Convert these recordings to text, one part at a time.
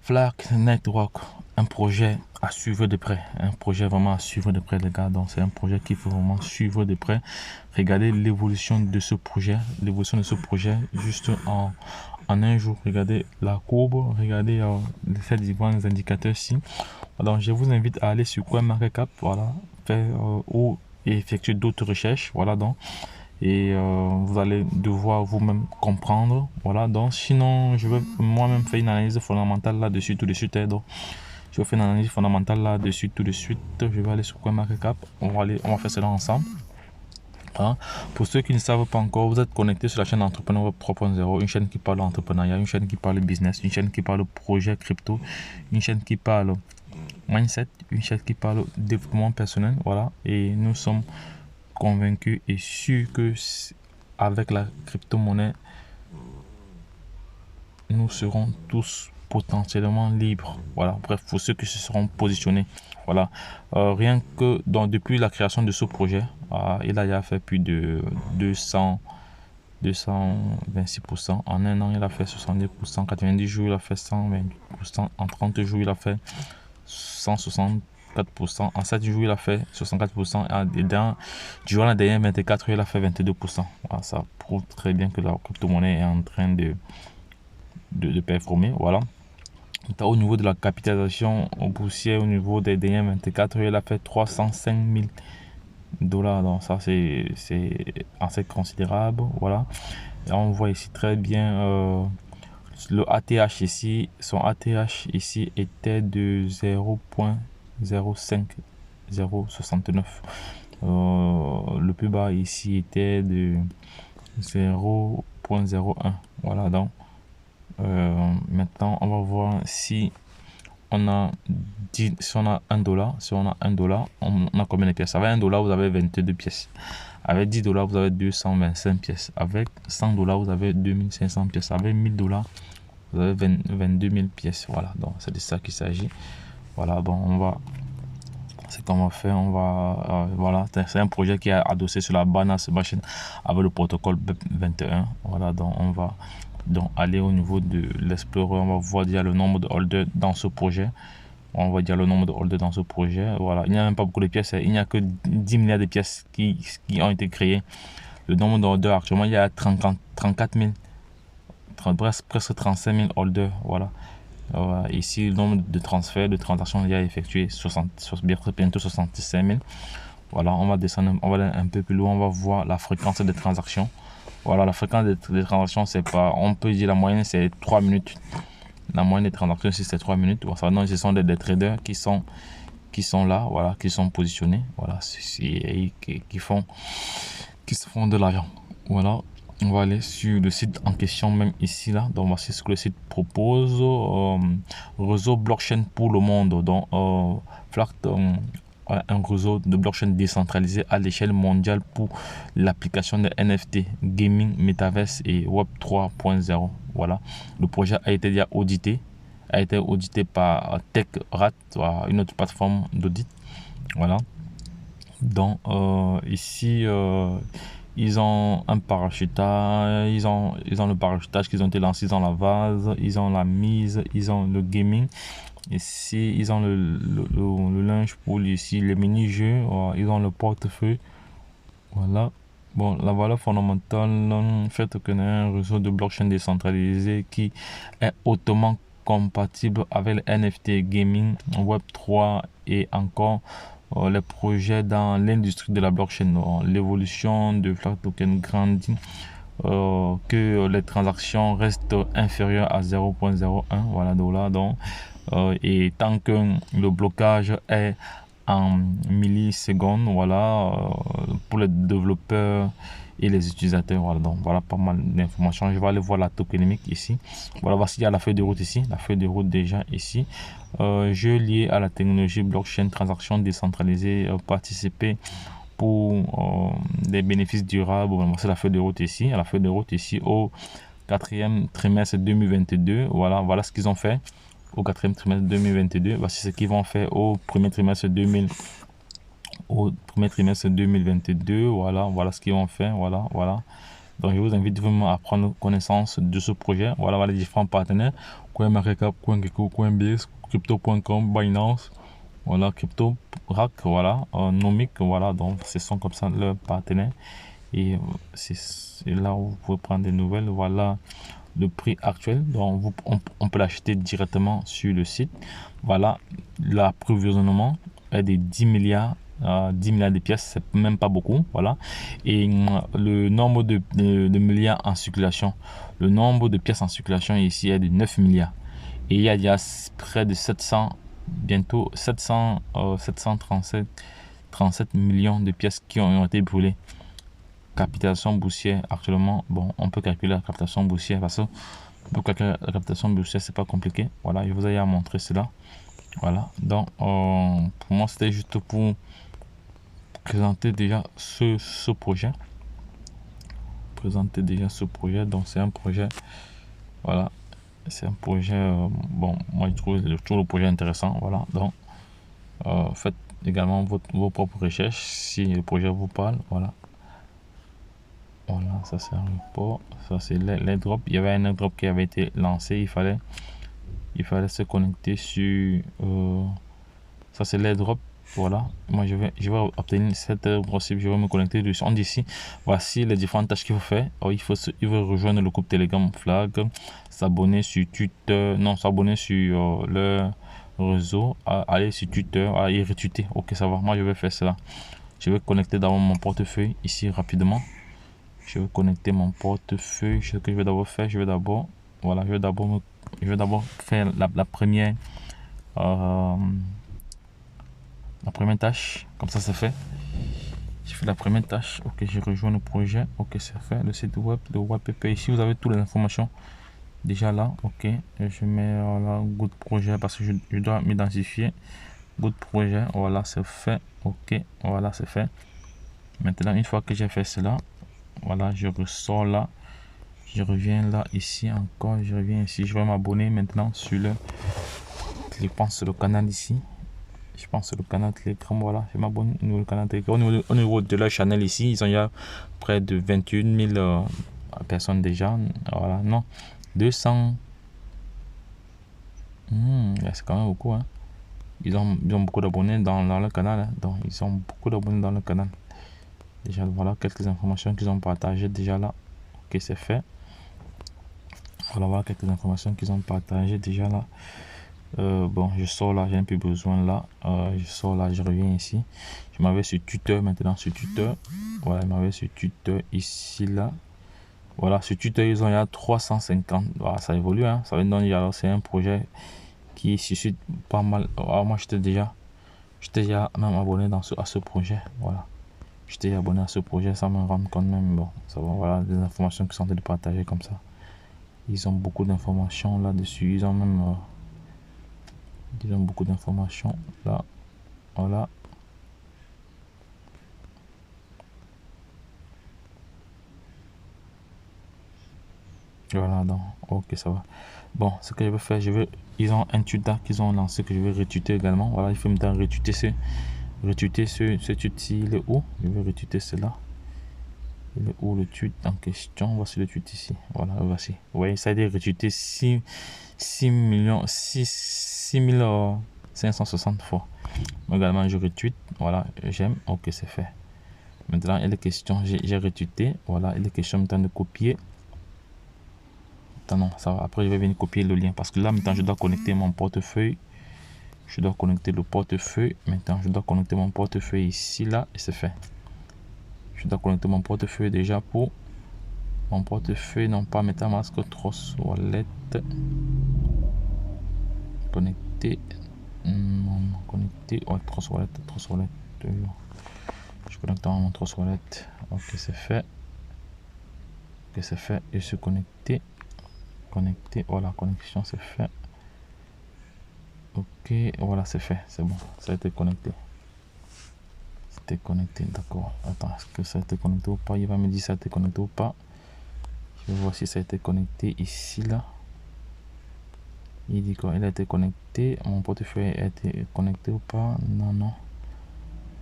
Flask Network, un projet à suivre de près, un projet vraiment à suivre de près les gars, donc c'est un projet qu'il faut vraiment suivre de près. Regardez l'évolution de ce projet, juste en un jour. Regardez la courbe, regardez ces différents indicateurs-ci. Donc je vous invite à aller sur CoinMarketCap, voilà, faire ou effectuer d'autres recherches, voilà donc. Et vous allez devoir vous-même comprendre, voilà. Donc sinon je vais moi-même faire une analyse fondamentale là-dessus tout de suite, donc je vais faire une analyse fondamentale là-dessus tout de suite. Je vais aller sur CoinMarketCap, on va faire cela ensemble. Hein? Pour ceux qui ne savent pas encore, vous êtes connectés sur la chaîne Entrepreneur Web 3.0, une chaîne qui parle entrepreneuriat, une chaîne qui parle business, une chaîne qui parle projet crypto, une chaîne qui parle mindset, une chaîne qui parle développement personnel, voilà. Et nous sommes convaincus et sûrs que avec la crypto-monnaie, nous serons tous potentiellement libres. Voilà, bref, pour ceux qui se seront positionnés. Voilà, rien que depuis la création de ce projet, il a fait plus de 226%. En un an, il a fait 70%. 90 jours, il a fait 120%. En 30 jours, il a fait 164%. En 7 jours, il a fait 64%. Et durant la dernière 24 heures, il a fait 22%. Voilà, ça prouve très bien que la crypto-monnaie est en train de performer. Voilà. Au niveau de la capitalisation boursière, au niveau des dernières 24 heures, il a fait 305 000 dollars. Donc ça, c'est assez considérable. Voilà. Et on voit ici très bien le ATH ici. Son ATH ici était de 0.05069. Le plus bas ici était de 0.01. Voilà, donc maintenant on va voir si on a 10, si on a $1, on a combien de pièces? Avec $1 vous avez 22 pièces, avec $10 vous avez 225 pièces, avec $100 vous avez 2500 pièces, avec $1000 vous avez 22 000 pièces. Voilà, donc c'est de ça qu'il s'agit. Voilà, bon, ce qu'on va faire, voilà, c'est un projet qui est adossé sur la Binance Machine avec le protocole BEP21. Voilà, donc on va aller au niveau de l'Explorer, on va voir déjà le nombre de holders dans ce projet. Voilà, il n'y a même pas beaucoup de pièces, il n'y a que 10 milliards de pièces qui ont été créées. Le nombre d'holders actuellement, il y a 34 000, presque 35 000 holders. Voilà. Ici, le nombre de transferts, de transactions il y a effectué, bientôt 65 000. Voilà, on va descendre, on va aller un peu plus loin, on va voir la fréquence des transactions. Voilà, la fréquence des transactions, c'est pas, on peut dire la moyenne, c'est 3 minutes. La moyenne des transactions ici, c'est 3 minutes. Bon, ça, donc, ce sont des traders qui sont là, voilà, qui sont positionnés, voilà, qui se font de l'argent. Voilà, on va aller sur le site en question, même ici là. Donc voici ce que le site propose. Réseau blockchain pour le monde. Donc Flask, un réseau de blockchain décentralisé à l'échelle mondiale pour l'application de NFT, gaming, metaverse et Web 3.0. Voilà, le projet a été déjà audité. A été audité par TechRat, une autre plateforme d'audit. Voilà. Donc ici ils ont un parachutage, ils ont le parachutage qu'ils ont été lancés dans la vase, ils ont la mise, ils ont le gaming. Ici ils ont le linge pour ici les mini-jeux, ils ont le portefeuille. Voilà. Bon, la valeur fondamentale fait que un réseau de blockchain décentralisé qui est hautement compatible avec les NFT, gaming, Web3 et encore les projets dans l'industrie de la blockchain. L'évolution de Flask Token grandit, que les transactions restent inférieures à 0.01, voilà, $. Donc, et tant que le blocage est en millisecondes, voilà, pour les développeurs et les utilisateurs. Voilà, donc voilà pas mal d'informations. Je vais aller voir la tokenomique ici. Voilà, voici, il y a la feuille de route ici, la feuille de route déjà ici. Jeu lié à la technologie blockchain, transaction décentralisée, participer pour des bénéfices durables. C'est la feuille de route ici, la feuille de route ici au 4e trimestre 2022. Voilà ce qu'ils ont fait au 4e trimestre 2022. Voici ce qu'ils vont faire au premier trimestre 2022. Voilà ce qu'ils vont faire. Voilà. Donc je vous invite vraiment à prendre connaissance de ce projet. Voilà les différents partenaires. CoinMarketCap, CoinGecko, Coinbase, Crypto.com, Binance, voilà, CryptoRack, voilà, Nomic, voilà, donc ce sont comme ça leurs partenaires. Et c'est là où vous pouvez prendre des nouvelles. Voilà le prix actuel. Donc on peut l'acheter directement sur le site. Voilà, l'approvisionnement est de 10 milliards. 10 milliards de pièces, c'est même pas beaucoup, voilà. Et le nombre de milliards en circulation, le nombre de pièces en circulation ici est de 9 milliards. Et il y a déjà près de 700, bientôt 737 millions de pièces qui ont été brûlées. Capitalisation boursière actuellement, bon, on peut calculer la capitalisation boursière parce que pour calculer la capitalisation boursière, c'est pas compliqué. Voilà, je vous ai montré cela. Voilà, donc pour moi, c'était juste pour présenter déjà ce projet. Présenter déjà ce projet. Donc, c'est un projet, voilà, c'est un projet, bon, moi, je trouve le projet intéressant. Voilà, donc, faites également vos propres recherches si le projet vous parle. Voilà. Voilà, ça c'est un report. Ça c'est l'airdrop. Il y avait un airdrop qui avait été lancé. Il fallait se connecter sur. Ça c'est l'airdrop. Voilà. Moi je vais obtenir cette airdrop. Je vais me connecter dessus. On dit ici, voici les différentes tâches qu'il faut faire. Alors, il faut rejoindre le groupe Telegram Flag, s'abonner sur Twitter, non, s'abonner sur le réseau, aller sur Twitter, et retweeter. Ok, ça va. Moi je vais faire cela. Je vais connecter dans mon portefeuille ici rapidement. Je vais connecter mon portefeuille. Ce que je vais d'abord faire, je vais d'abord faire la première tâche. Comme ça, c'est fait. Je fais la première tâche. Ok, je rejoins le projet. Ok, c'est fait. Le site web, le wallpaper. Ici, vous avez toutes les informations déjà là. Ok, je mets là Good projet parce que je dois m'identifier. Good projet. Voilà, c'est fait. Ok, voilà, c'est fait. Maintenant, une fois que j'ai fait cela, voilà, je ressors là, je reviens là, ici encore, je reviens ici, je vais m'abonner maintenant sur je pense sur le canal ici, je pense sur le canal Telegram, voilà, je m'abonne au niveau du canal Telegram, au niveau de leur channel ici, ils ont il y a près de 21 000 personnes déjà, voilà, non, 200, c'est quand même beaucoup, hein. Ils ont beaucoup d'abonnés dans le canal, hein. Donc ils ont beaucoup d'abonnés dans le canal. Déjà, voilà quelques informations qu'ils ont partagées déjà là. Ok, c'est fait. Voilà quelques informations qu'ils ont partagées déjà là. Bon, je sors là, j'ai un peu besoin là. Je sors là, je reviens ici. Je m'avais sur Twitter maintenant, sur Twitter. Voilà, je m'avais sur Twitter ici là. Voilà, sur Twitter, ils ont il y a 350. Voilà, ça évolue, hein. Ça veut dire alors c'est un projet qui suscite pas mal. Moi, j'étais déjà même abonné à ce projet. Voilà. J'étais abonné à ce projet sans me rendre compte même. Bon, ça va, voilà des informations qui sont en train de partager comme ça. Ils ont beaucoup d'informations là-dessus. Ils ont même beaucoup d'informations là. Voilà. Voilà, donc, ok, ça va. Bon, ce que je vais faire, ils ont un tweet qu'ils ont lancé que je vais retweeter également. Voilà, il faut me retweeter ce tweet-ci. Il est où? Je vais retweeter cela. Il est où le tweet en question? Voici le tweet ici. Voilà, voici. Vous voyez, ça a été retweeté 6 560 fois. Également, je retweet. Voilà, j'aime. Ok, c'est fait. Maintenant, il est question, j'ai retweeté. Voilà, il est question maintenant de copier. Attends, non, ça va. Après, je vais venir copier le lien parce que là, maintenant, je dois connecter mon portefeuille. Je dois connecter le portefeuille. Maintenant, je dois connecter mon portefeuille ici, là, et c'est fait. Je dois connecter mon portefeuille déjà pour mon portefeuille, non pas MetaMask, Trust Wallet. Connecter. Connecter. Oh, Trust Wallet. Je connecte dans mon Trust Wallet. Ok, c'est fait. Ok, c'est fait. Je suis connecté. Voilà, connexion, c'est fait. Ok, voilà, c'est fait. C'est bon. Ça a été connecté. C'était connecté, d'accord. Attends, est-ce que ça a été connecté ou pas? Il va me dire si ça a été connecté ou pas. Je vais voir si ça a été connecté ici, là. Il dit quoi? Il a été connecté. Mon portefeuille a été connecté ou pas? Non.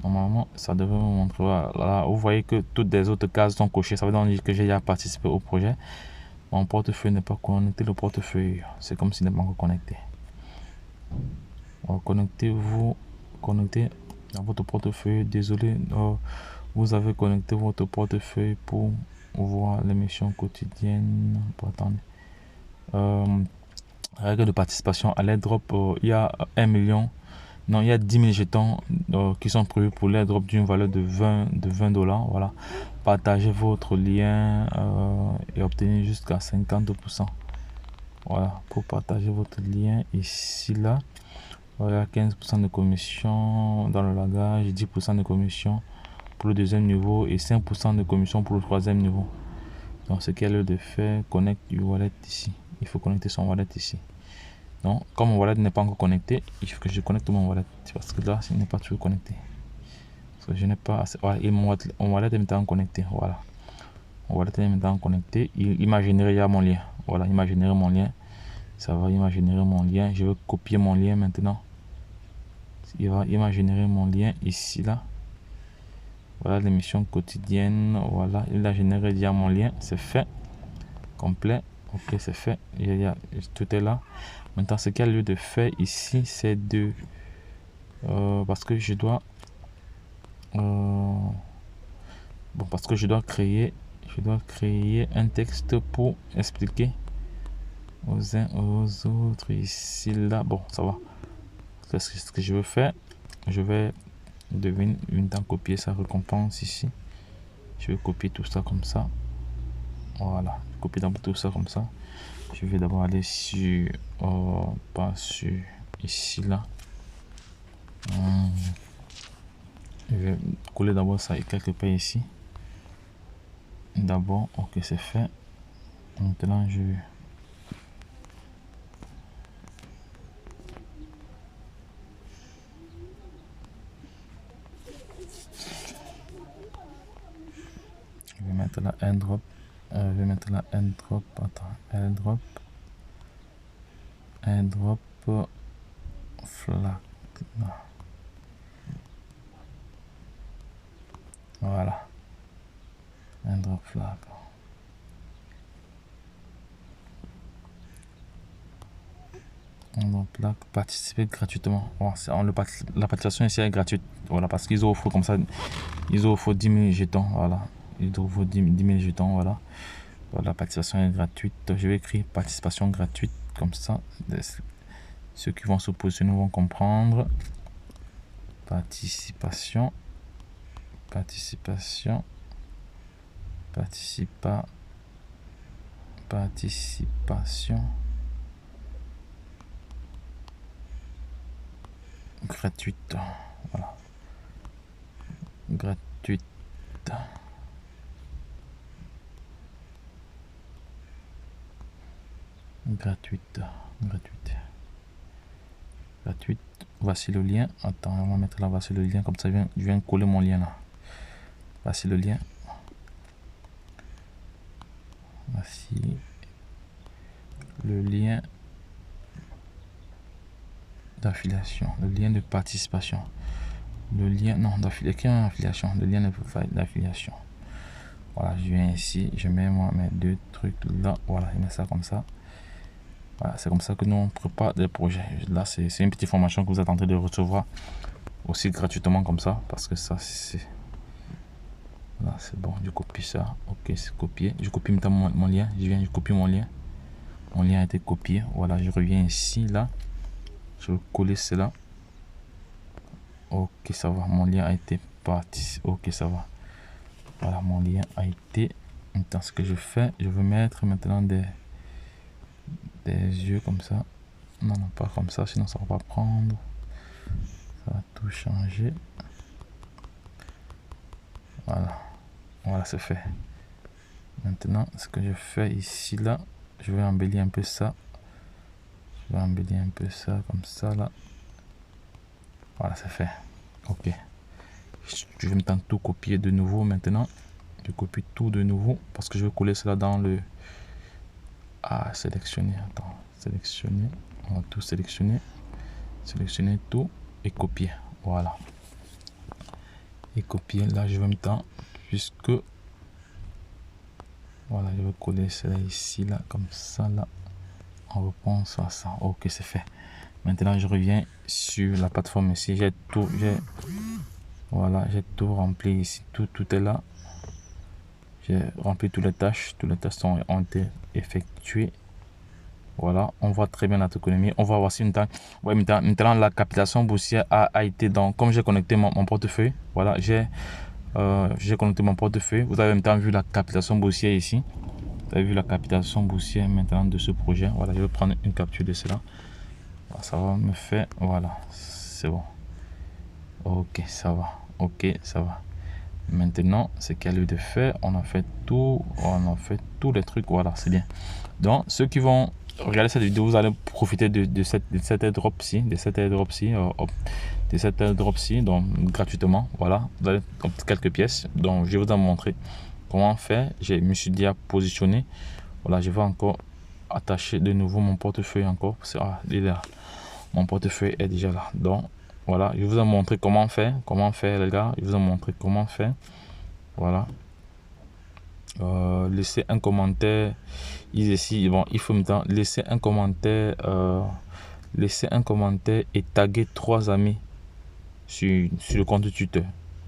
Normalement, ça devrait me montrer. Voilà, vous voyez que toutes les autres cases sont cochées. Ça veut dire que j'ai déjà participé au projet. Mon portefeuille n'est pas connecté. Le portefeuille, c'est comme s'il n'est pas encore connecté. Connectez-vous. Connectez dans votre portefeuille. Désolé, vous avez connecté votre portefeuille pour voir l'émission quotidienne. Attendez. Règle de participation à l'airdrop. Il y a 1 million. Non, il y a 10 000 jetons qui sont prévus pour l'airdrop d'une valeur de 20 $. Voilà. Partagez votre lien et obtenez jusqu'à 50%. Voilà. Pour partager votre lien ici, là. Voilà, 15% de commission dans le lagage, 10% de commission pour le deuxième niveau et 5% de commission pour le troisième niveau. Donc, ce qu'elle a de faire, connecte du wallet ici. Il faut connecter son wallet ici. Donc, comme mon wallet n'est pas encore connecté, il faut que je connecte mon wallet. Parce que là, il n'est pas toujours connecté. Parce que je n'ai pas assez. Voilà, et mon wallet est maintenant connecté. Voilà. Mon wallet est maintenant connecté. Il m'a généré mon lien. Voilà, il m'a généré mon lien. Ça va, il m'a généré mon lien. Je vais copier mon lien maintenant. Il m'a généré mon lien ici, là. Voilà l'émission quotidienne. Voilà, il a généré déjà mon lien. C'est fait. Complet. Ok, c'est fait. Tout est là. Maintenant, ce qu'il y a lieu de faire ici, c'est de... parce que je dois... parce que je dois créer un texte pour expliquer aux uns aux autres ici, là. Bon, ça va. C'est ce que je veux faire. Je vais une temps copier sa récompense ici. Je vais copier tout ça comme ça. Voilà. Copier d'abord tout ça comme ça. Je vais d'abord aller sur... pas sur... ici, là. Je vais coller d'abord ça et quelque part ici. D'abord, ok, c'est fait. Maintenant, je vais mettre là un drop. Je vais mettre là un drop. Attends, un drop. Un drop. Flag. Voilà. Un drop flag. Donc là, participer gratuitement. Bon, la participation ici est gratuite. Voilà, parce qu'ils offrent comme ça, ils offrent 10 000 jetons. Voilà, ils offrent 10 000 jetons. Voilà. La participation est gratuite. Je vais écrire participation gratuite comme ça. Ceux qui vont se positionner vont comprendre. Participation. Participation. Gratuite. Voilà. Gratuite. Gratuite. Voici le lien. Attends, on va mettre là, voici le lien. Comme ça, je viens coller mon lien là. Voici le lien. Voici le lien d'affiliation. Le lien de participation. Le lien, non, d'affiliation. Le lien d'affiliation. Voilà, je viens ici. Je mets mes deux trucs là. Voilà, je mets ça comme ça. Voilà, c'est comme ça que nous on prépare des projets. Là, c'est une petite formation que vous êtes en train de recevoir aussi gratuitement comme ça. Parce que ça, c'est... Là, c'est bon. Je copie ça. Ok, c'est copié. Je copie maintenant mon lien. Je copie mon lien. Mon lien a été copié. Voilà, je reviens ici, là. Je vais coller cela. Ok, ça va. Mon lien a été parti. Ok, ça va. Voilà, mon lien a été... Maintenant, ce que je fais, je vais mettre maintenant des yeux comme ça. Non, pas comme ça, sinon ça va pas prendre. Ça va tout changer. Voilà, c'est fait. Maintenant, ce que je fais ici, là, je vais embellir un peu ça. Je vais embellir un peu ça, comme ça, là. Voilà, c'est fait. Ok. Je vais maintenant tout copier de nouveau maintenant. Je copie tout de nouveau parce que je vais coller cela dans le... sélectionner. Attends, sélectionner. On va tout sélectionner. Sélectionner tout et copier. Voilà. Et copier. Là, je vais maintenant jusque Voilà, je vais coller cela ici, là, comme ça, là. On reprend ça, ça. Ok, c'est fait. Maintenant, je reviens sur la plateforme ici. Voilà, j'ai tout rempli ici. Tout est là. J'ai rempli toutes les tâches. Toutes les tâches ont été effectuées. Voilà, on voit très bien notre économie. On va voir si maintenant la captation boursière a été dans. Comme j'ai connecté mon portefeuille, voilà, j'ai connecté mon portefeuille. Vous avez maintenant vu la captation boursière ici. Vous avez vu la captation boursière maintenant de ce projet. Voilà, je vais prendre une capture de cela. Ça va me faire. Voilà, c'est bon. Ok, ça va. Ok, ça va. Maintenant, ce qu'il y a lieu de faire, on a fait tous les trucs. Voilà, c'est bien. Donc, ceux qui vont regarder cette vidéo, vous allez profiter de cette airdrop-ci, donc gratuitement. Voilà, vous avez quelques pièces. Donc, je vais vous en montrer comment faire. Je me suis déjà positionné. Voilà, je vais encore attacher de nouveau mon portefeuille encore. Il est là. Mon portefeuille est déjà là. Donc, voilà, je vous ai montré comment faire les gars. Je vous ai montré comment faire. Voilà. Laissez un commentaire ici. Bon, il faut maintenant laisser un commentaire. Laisser un commentaire et taguer 3 amis sur le compte tuteur.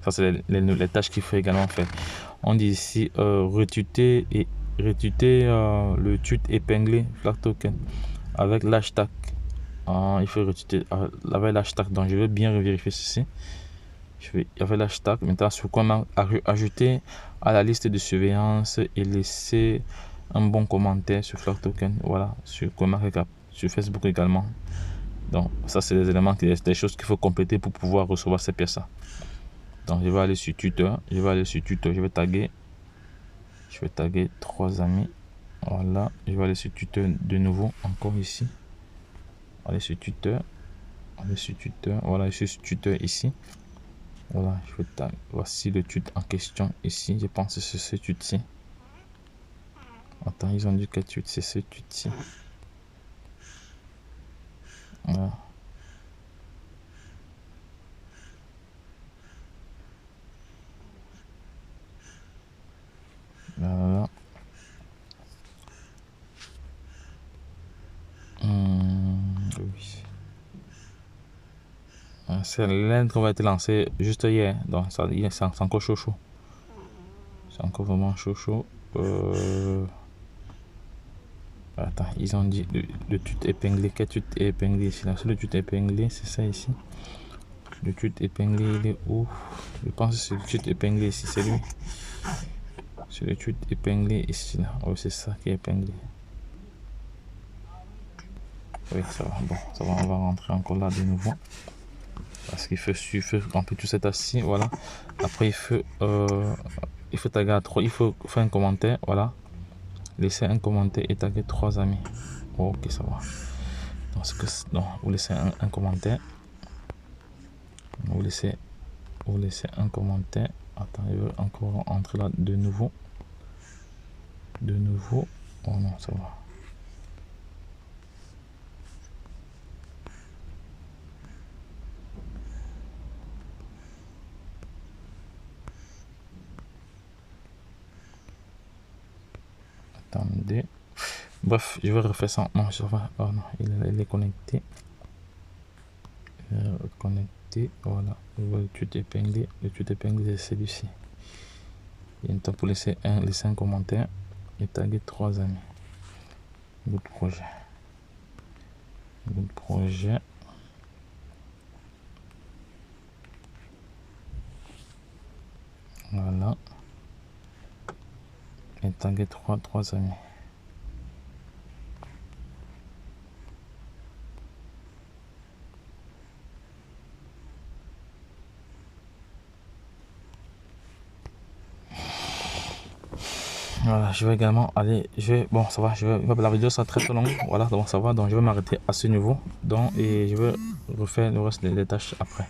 Ça, c'est les tâches qu'il faut également faire. On dit ici retweeter le tweet épinglé flag token avec l'hashtag. Il faut retweeter avec l'hashtag. Donc, je vais bien vérifier ceci. Je vais avec l'hashtag. Maintenant, sur quoi on a ajouté à la liste de surveillance et laisser un bon commentaire sur flag token. Voilà, sur CoinMarketCap, sur Facebook également. Donc, ça, c'est des éléments, des choses qu'il faut compléter pour pouvoir recevoir ces pièces-là. Donc, je vais aller sur Twitter. Je vais taguer 3 amis. Voilà, je vais aller sur Twitter de nouveau, encore ici. Aller sur Twitter. Voilà, je suis sur Twitter ici. Voilà, je vais taguer. Voici le tweet en question ici. Je pense que c'est ce tweet-ci. Attends, ils ont dit quel tweet? C'est ce tweet-ci. Voilà. Voilà. Oui. C'est l'un qui va être lancé juste hier. Donc, c'est encore chaud. C'est encore vraiment chaud. Attends, ils ont dit le tweet épinglé. Quel tweet est épinglé ici? Là, c'est le tweet épinglé, c'est ça ici. Le tweet épinglé, il est où? Je pense que c'est le tweet épinglé ici, c'est lui. C'est le tweet épinglé ici. Là. Oui, c'est ça qui est épinglé. Oui, ça va. Bon, ça va, on va rentrer encore là de nouveau. Parce qu'il faut remplir tout cet assis. Voilà. Après, il faut taguer à 3. Il faut faire un commentaire. Voilà. Laissez un commentaire et taguer 3 amis. Ok, ça va. Donc, vous laissez un commentaire. Vous laissez un commentaire. Attends, je veux encore entrer là de nouveau. Oh non, ça va. Attendez. Bref, je vais refaire ça. Non, ça va. Oh non, il est connecté. Connecté. Voilà. Le tweet épinglé. Le tweet épinglé, c'est celui-ci. Il y a un temps pour laisser un commentaire et taguer 3 amis. Good projet. Voilà. Et taguer 3 amis. Voilà, je vais également aller, bon ça va, la vidéo sera très longue, voilà, donc ça va, donc je vais m'arrêter à ce niveau, donc, et je vais refaire le reste des tâches après.